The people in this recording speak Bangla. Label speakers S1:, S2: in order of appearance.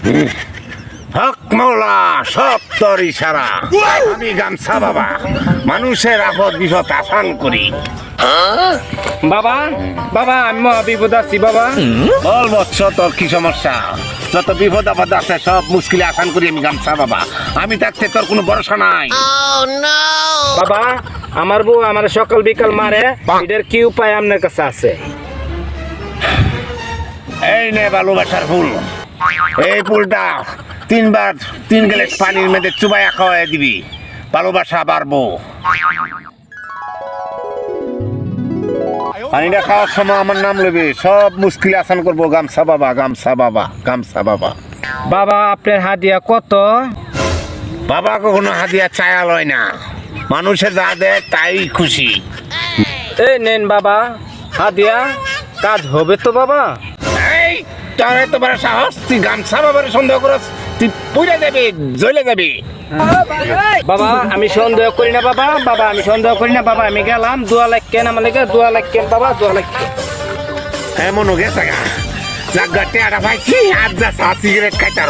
S1: হক মৌলা সব তোর ইশারা। আমি গামছা বাবা, মানুষের আপদ বিপদ আসান করি।
S2: বাবা বাবা আমি মহা বিপদ আছি বাবা।
S1: বল বৎস, তোর কি সমস্যা? যত বিপদ আপদ আছে সব মুশকিলে আসান করি আমি গামছা বাবা। আমি থাকতে তোর কোনো ভরসা নাই।
S2: বাবা আমার বউ আমার সকাল বিকাল মারে, এটার কি উপায় আপনার কাছে আছে?
S1: এই নে ভালোবাসার ফুল, এই ফুলটা 3 গ্লাস পানির মধ্যে চুবাইয়া খাওয়াই দিবি, ভালোবাসা বাড়বো। পানিটা খাওয়ার সময় আমার নাম নেবে, সব মুশকিল আসান করবো। গামছা বাবা, গামছা বাবা, গামছা বাবা।
S2: বাবা আপনার হাদিয়া কত?
S1: বাবা কখনো হাদিয়া চায়া লয় না, মানুষে যা দেয় তাই খুশি।
S2: এই নেন বাবা হাদিয়া, কাজ হবে তো বাবা?
S1: এই তোর এত বড় সাহস, তুই গামছা বাবার সন্দেহ করস? তুই পুড়ে যাবি, জ্বলে যাবি।
S2: বাবা আমি সন্দেহ করি না বাবা, বাবা আমি সন্দেহ করি না বাবা। আমি গেলাম, দোয়া লাগকেন আমার লেগে, দোয়া লাগকেন বাবা, দোয়া লাগকেন।
S1: এমন গেছে গা, জায়গাতে আড়া পাইছি, আর যা সিগারেট খাইতার।